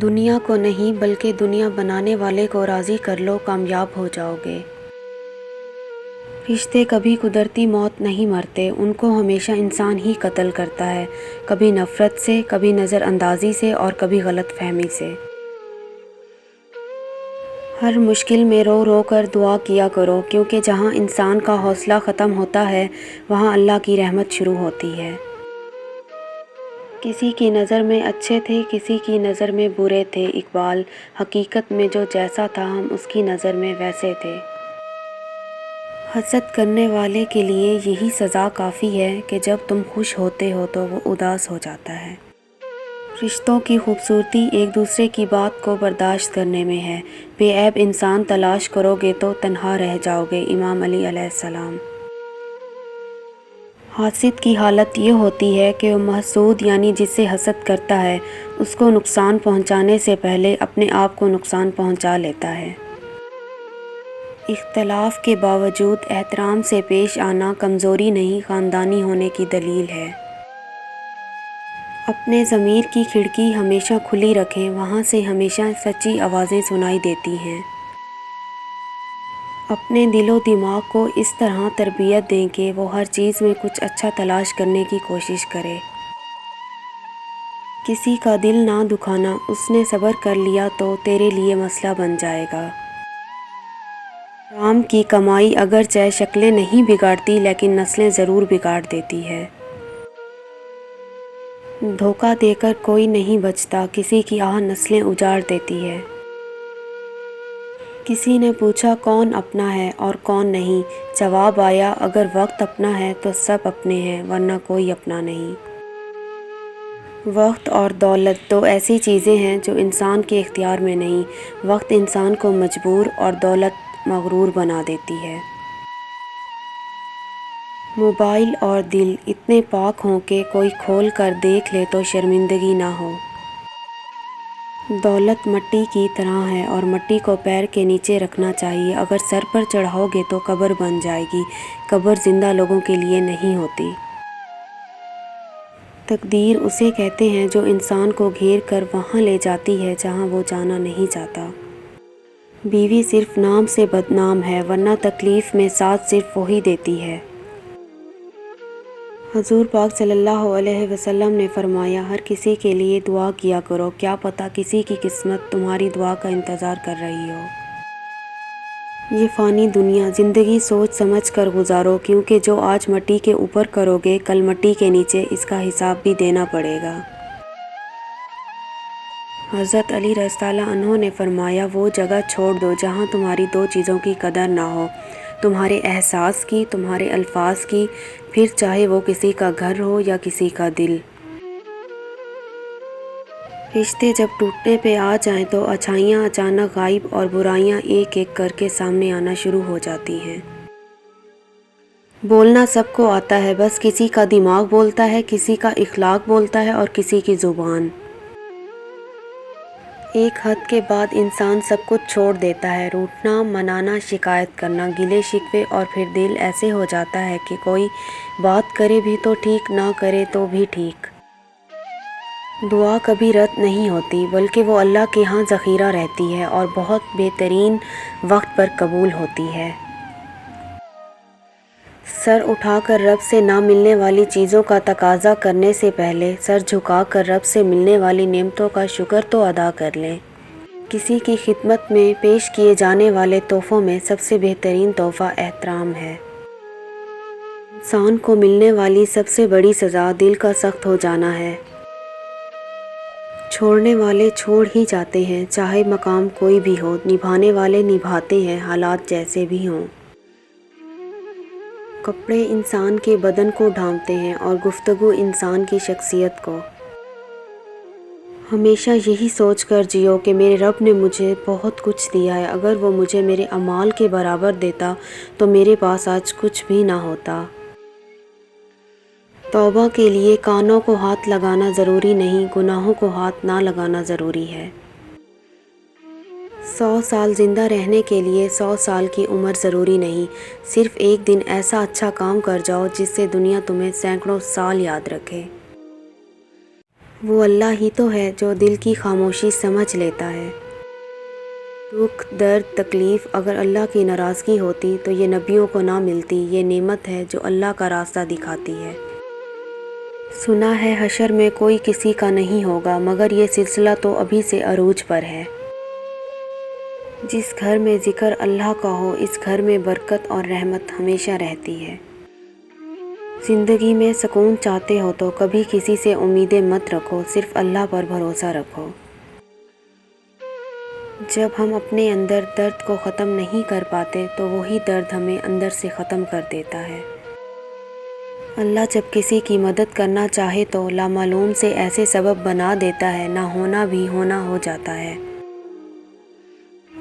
دنیا کو نہیں بلکہ دنیا بنانے والے کو راضی کر لو، کامیاب ہو جاؤ گے۔ رشتے کبھی قدرتی موت نہیں مرتے، ان کو ہمیشہ انسان ہی قتل کرتا ہے، کبھی نفرت سے، کبھی نظر اندازی سے اور کبھی غلط فہمی سے۔ ہر مشکل میں رو رو کر دعا کیا کرو، کیونکہ جہاں انسان کا حوصلہ ختم ہوتا ہے وہاں اللہ کی رحمت شروع ہوتی ہے۔ کسی کی نظر میں اچھے تھے، کسی کی نظر میں برے تھے، اقبال۔ حقیقت میں جو جیسا تھا ہم اس کی نظر میں ویسے تھے۔ حسد کرنے والے کے لیے یہی سزا کافی ہے کہ جب تم خوش ہوتے ہو تو وہ اداس ہو جاتا ہے۔ رشتوں کی خوبصورتی ایک دوسرے کی بات کو برداشت کرنے میں ہے۔ بے عیب انسان تلاش کرو گے تو تنہا رہ جاؤ گے، امام علی علیہ السلام۔ حاسد کی حالت یہ ہوتی ہے کہ وہ محسود یعنی جسے حسد کرتا ہے اس کو نقصان پہنچانے سے پہلے اپنے آپ کو نقصان پہنچا لیتا ہے۔ اختلاف کے باوجود احترام سے پیش آنا کمزوری نہیں، خاندانی ہونے کی دلیل ہے۔ اپنے ضمیر کی کھڑکی ہمیشہ کھلی رکھیں، وہاں سے ہمیشہ سچی آوازیں سنائی دیتی ہیں۔ اپنے دل و دماغ کو اس طرح تربیت دیں کہ وہ ہر چیز میں کچھ اچھا تلاش کرنے کی کوشش کرے۔ کسی کا دل نہ دکھانا، اس نے صبر کر لیا تو تیرے لیے مسئلہ بن جائے گا۔ حرام کی کمائی اگرچہ شکلیں نہیں بگاڑتی لیکن نسلیں ضرور بگاڑ دیتی ہے۔ دھوکہ دے کر کوئی نہیں بچتا، کسی کی آہ نسلیں اجاڑ دیتی ہے۔ کسی نے پوچھا کون اپنا ہے اور کون نہیں، جواب آیا اگر وقت اپنا ہے تو سب اپنے ہیں ورنہ کوئی اپنا نہیں۔ وقت اور دولت دو ایسی چیزیں ہیں جو انسان کے اختیار میں نہیں۔ وقت انسان کو مجبور اور دولت مغرور بنا دیتی ہے۔ موبائل اور دل اتنے پاک ہوں کہ کوئی کھول کر دیکھ لے تو شرمندگی نہ ہو۔ دولت مٹی کی طرح ہے اور مٹی کو پیر کے نیچے رکھنا چاہیے، اگر سر پر چڑھاؤ گے تو قبر بن جائے گی۔ قبر زندہ لوگوں کے لیے نہیں ہوتی۔ تقدیر اسے کہتے ہیں جو انسان کو گھیر کر وہاں لے جاتی ہے جہاں وہ جانا نہیں چاہتا۔ بیوی صرف نام سے بدنام ہے ورنہ تکلیف میں ساتھ صرف وہی دیتی ہے۔ حضور پاک صلی اللہ علیہ وسلم نے فرمایا ہر کسی کے لیے دعا کیا کرو، کیا پتہ کسی کی قسمت تمہاری دعا کا انتظار کر رہی ہو۔ یہ فانی دنیا، زندگی سوچ سمجھ کر گزارو، کیونکہ جو آج مٹی کے اوپر کرو گے کل مٹی کے نیچے اس کا حساب بھی دینا پڑے گا۔ حضرت علی رضی اللہ عنہ نے فرمایا وہ جگہ چھوڑ دو جہاں تمہاری دو چیزوں کی قدر نہ ہو، تمہارے احساس کی، تمہارے الفاظ کی، پھر چاہے وہ کسی کا گھر ہو یا کسی کا دل۔ رشتے جب ٹوٹنے پہ آ جائیں تو اچھائیاں اچانک غائب اور برائیاں ایک ایک کر کے سامنے آنا شروع ہو جاتی ہیں۔ بولنا سب کو آتا ہے، بس کسی کا دماغ بولتا ہے، کسی کا اخلاق بولتا ہے اور کسی کی زبان۔ ایک حد کے بعد انسان سب کچھ چھوڑ دیتا ہے، روٹھنا، منانا، شکایت کرنا، گلے شکوے، اور پھر دل ایسے ہو جاتا ہے کہ کوئی بات کرے بھی تو ٹھیک، نہ کرے تو بھی ٹھیک۔ دعا کبھی رد نہیں ہوتی بلکہ وہ اللہ کے ہاں ذخیرہ رہتی ہے اور بہت بہترین وقت پر قبول ہوتی ہے۔ سر اٹھا کر رب سے نہ ملنے والی چیزوں کا تقاضا کرنے سے پہلے سر جھکا کر رب سے ملنے والی نعمتوں کا شکر تو ادا کر لیں۔ کسی کی خدمت میں پیش کیے جانے والے تحفوں میں سب سے بہترین تحفہ احترام ہے۔ انسان کو ملنے والی سب سے بڑی سزا دل کا سخت ہو جانا ہے۔ چھوڑنے والے چھوڑ ہی جاتے ہیں، چاہے مقام کوئی بھی ہو، نبھانے والے نبھاتے ہیں، حالات جیسے بھی ہوں۔ کپڑے انسان کے بدن کو ڈھانپتے ہیں اور گفتگو انسان کی شخصیت کو۔ ہمیشہ یہی سوچ کر جیو کہ میرے رب نے مجھے بہت کچھ دیا ہے، اگر وہ مجھے میرے اعمال کے برابر دیتا تو میرے پاس آج کچھ بھی نہ ہوتا۔ توبہ کے لیے کانوں کو ہاتھ لگانا ضروری نہیں، گناہوں کو ہاتھ نہ لگانا ضروری ہے۔ 100 سال زندہ رہنے کے لیے 100 سال کی عمر ضروری نہیں، صرف ایک دن ایسا اچھا کام کر جاؤ جس سے دنیا تمہیں سینکڑوں سال یاد رکھے۔ وہ اللہ ہی تو ہے جو دل کی خاموشی سمجھ لیتا ہے۔ دکھ، درد، تکلیف اگر اللہ کی ناراضگی ہوتی تو یہ نبیوں کو نہ ملتی۔ یہ نعمت ہے جو اللہ کا راستہ دکھاتی ہے۔ سنا ہے حشر میں کوئی کسی کا نہیں ہوگا، مگر یہ سلسلہ تو ابھی سے عروج پر ہے۔ جس گھر میں ذکر اللہ کا ہو، اس گھر میں برکت اور رحمت ہمیشہ رہتی ہے۔ زندگی میں سکون چاہتے ہو تو کبھی کسی سے امیدیں مت رکھو، صرف اللہ پر بھروسہ رکھو۔ جب ہم اپنے اندر درد کو ختم نہیں کر پاتے تو وہی درد ہمیں اندر سے ختم کر دیتا ہے۔ اللہ جب کسی کی مدد کرنا چاہے تو لامعلوم سے ایسے سبب بنا دیتا ہے، نہ ہونا بھی ہونا ہو جاتا ہے۔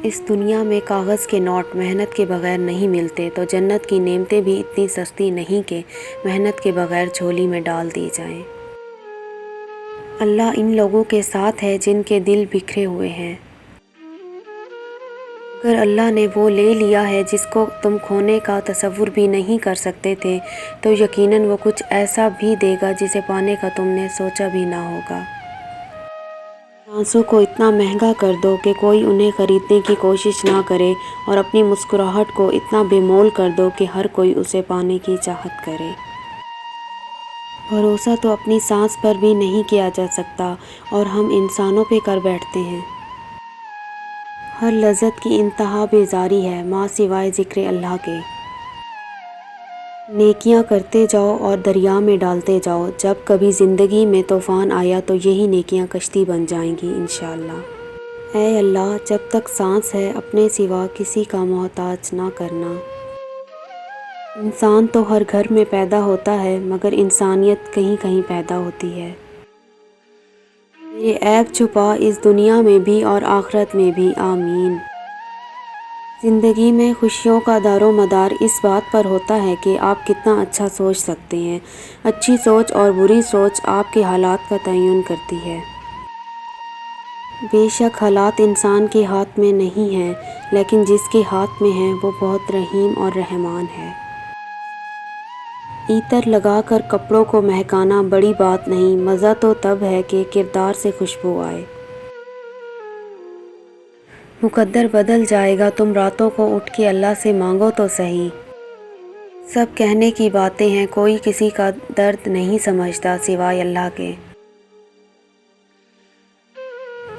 اس دنیا میں کاغذ کے نوٹ محنت کے بغیر نہیں ملتے، تو جنت کی نعمتیں بھی اتنی سستی نہیں کہ محنت کے بغیر جھولی میں ڈال دی جائیں۔ اللہ ان لوگوں کے ساتھ ہے جن کے دل بکھرے ہوئے ہیں۔ اگر اللہ نے وہ لے لیا ہے جس کو تم کھونے کا تصور بھی نہیں کر سکتے تھے، تو یقیناً وہ کچھ ایسا بھی دے گا جسے پانے کا تم نے سوچا بھی نہ ہوگا۔ سانسوں کو اتنا مہنگا کر دو کہ کوئی انہیں خریدنے کی کوشش نہ کرے، اور اپنی مسکراہٹ کو اتنا بے مول کر دو کہ ہر کوئی اسے پانے کی چاہت کرے۔ بھروسہ تو اپنی سانس پر بھی نہیں کیا جا سکتا، اور ہم انسانوں پہ کر بیٹھتے ہیں۔ ہر لذت کی انتہا بیزاری ہے، ماں سوائے ذکر اللہ کے۔ نیکیاں کرتے جاؤ اور دریا میں ڈالتے جاؤ، جب کبھی زندگی میں طوفان آیا تو یہی نیکیاں کشتی بن جائیں گی انشاءاللہ۔ اے اللہ، جب تک سانس ہے اپنے سوا کسی کا محتاج نہ کرنا۔ انسان تو ہر گھر میں پیدا ہوتا ہے، مگر انسانیت کہیں کہیں پیدا ہوتی ہے۔ یہ عیب چھپا اس دنیا میں بھی اور آخرت میں بھی، آمین۔ زندگی میں خوشیوں کا دار و مدار اس بات پر ہوتا ہے کہ آپ کتنا اچھا سوچ سکتے ہیں۔ اچھی سوچ اور بری سوچ آپ کے حالات کا تعین کرتی ہے۔ بے شک حالات انسان کے ہاتھ میں نہیں ہیں، لیکن جس کے ہاتھ میں ہیں وہ بہت رحیم اور رحمان ہے۔ عطر لگا کر کپڑوں کو مہکانا بڑی بات نہیں، مزہ تو تب ہے کہ کردار سے خوشبو آئے۔ مقدر بدل جائے گا، تم راتوں کو اٹھ کے اللہ سے مانگو تو صحیح۔ سب کہنے کی باتیں ہیں، کوئی کسی کا درد نہیں سمجھتا سوائے اللہ کے۔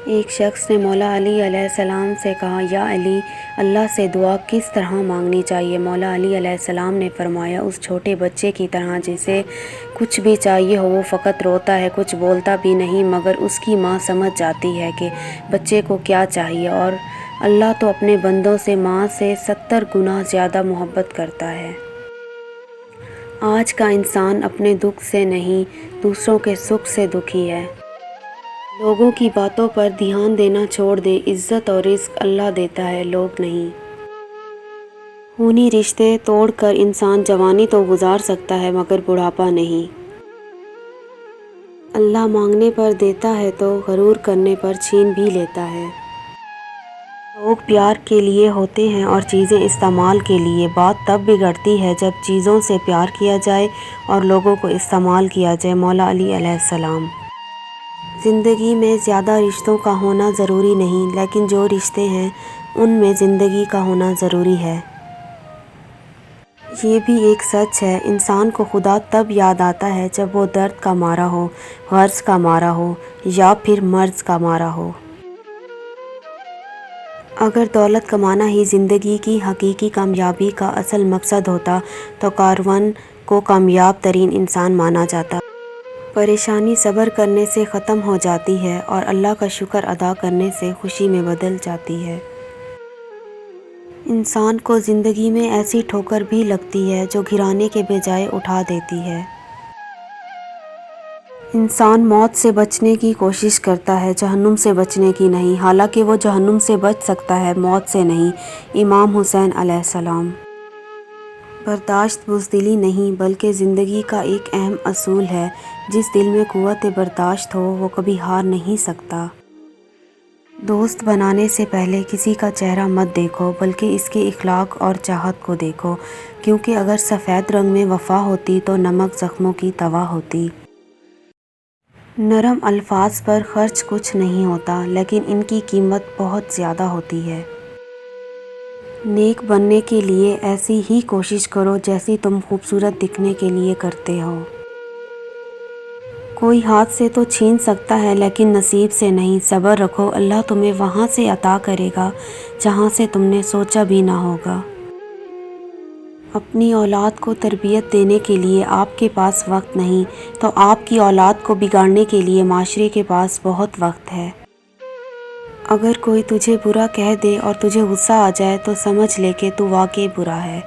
ایک شخص نے مولا علی علیہ السلام سے کہا، یا علی، اللہ سے دعا کس طرح مانگنی چاہیے؟ مولا علی علیہ السلام نے فرمایا، اس چھوٹے بچے کی طرح جسے کچھ بھی چاہیے ہو وہ فقط روتا ہے، کچھ بولتا بھی نہیں، مگر اس کی ماں سمجھ جاتی ہے کہ بچے کو کیا چاہیے، اور اللہ تو اپنے بندوں سے ماں سے 70 گنا زیادہ محبت کرتا ہے۔ آج کا انسان اپنے دکھ سے نہیں، دوسروں کے سکھ سے دکھی ہے۔ لوگوں کی باتوں پر دھیان دینا چھوڑ دے، عزت اور رزق اللہ دیتا ہے، لوگ نہیں۔ خونی رشتے توڑ کر انسان جوانی تو گزار سکتا ہے، مگر بڑھاپا نہیں۔ اللہ مانگنے پر دیتا ہے تو غرور کرنے پر چھین بھی لیتا ہے۔ لوگ پیار کے لیے ہوتے ہیں اور چیزیں استعمال کے لیے۔ بات تب بگڑتی ہے جب چیزوں سے پیار کیا جائے اور لوگوں کو استعمال کیا جائے۔ مولا علی علیہ السلام۔ زندگی میں زیادہ رشتوں کا ہونا ضروری نہیں، لیکن جو رشتے ہیں ان میں زندگی کا ہونا ضروری ہے۔ یہ بھی ایک سچ ہے، انسان کو خدا تب یاد آتا ہے جب وہ درد کا مارا ہو، غرض کا مارا ہو، یا پھر مرض کا مارا ہو۔ اگر دولت کمانا ہی زندگی کی حقیقی کامیابی کا اصل مقصد ہوتا تو کارون کو کامیاب ترین انسان مانا جاتا۔ پریشانی صبر کرنے سے ختم ہو جاتی ہے اور اللہ کا شکر ادا کرنے سے خوشی میں بدل جاتی ہے۔ انسان کو زندگی میں ایسی ٹھوکر بھی لگتی ہے جو گرانے کے بجائے اٹھا دیتی ہے۔ انسان موت سے بچنے کی کوشش کرتا ہے، جہنم سے بچنے کی نہیں، حالانکہ وہ جہنم سے بچ سکتا ہے، موت سے نہیں۔ امام حسین علیہ السلام۔ برداشت بزدلی نہیں بلکہ زندگی کا ایک اہم اصول ہے۔ جس دل میں قوت برداشت ہو وہ کبھی ہار نہیں سکتا۔ دوست بنانے سے پہلے کسی کا چہرہ مت دیکھو بلکہ اس کے اخلاق اور چاہت کو دیکھو، کیونکہ اگر سفید رنگ میں وفا ہوتی تو نمک زخموں کی دوا ہوتی۔ نرم الفاظ پر خرچ کچھ نہیں ہوتا، لیکن ان کی قیمت بہت زیادہ ہوتی ہے۔ نیک بننے کے لیے ایسی ہی کوشش کرو جیسی تم خوبصورت دکھنے کے لیے کرتے ہو۔ کوئی ہاتھ سے تو چھین سکتا ہے لیکن نصیب سے نہیں۔ صبر رکھو، اللہ تمہیں وہاں سے عطا کرے گا جہاں سے تم نے سوچا بھی نہ ہوگا۔ اپنی اولاد کو تربیت دینے کے لیے آپ کے پاس وقت نہیں، تو آپ کی اولاد کو بگاڑنے کے لیے معاشرے کے پاس بہت وقت ہے۔ اگر کوئی تجھے برا کہہ دے اور تجھے غصہ آ جائے تو سمجھ لے کہ تو واقعی برا ہے۔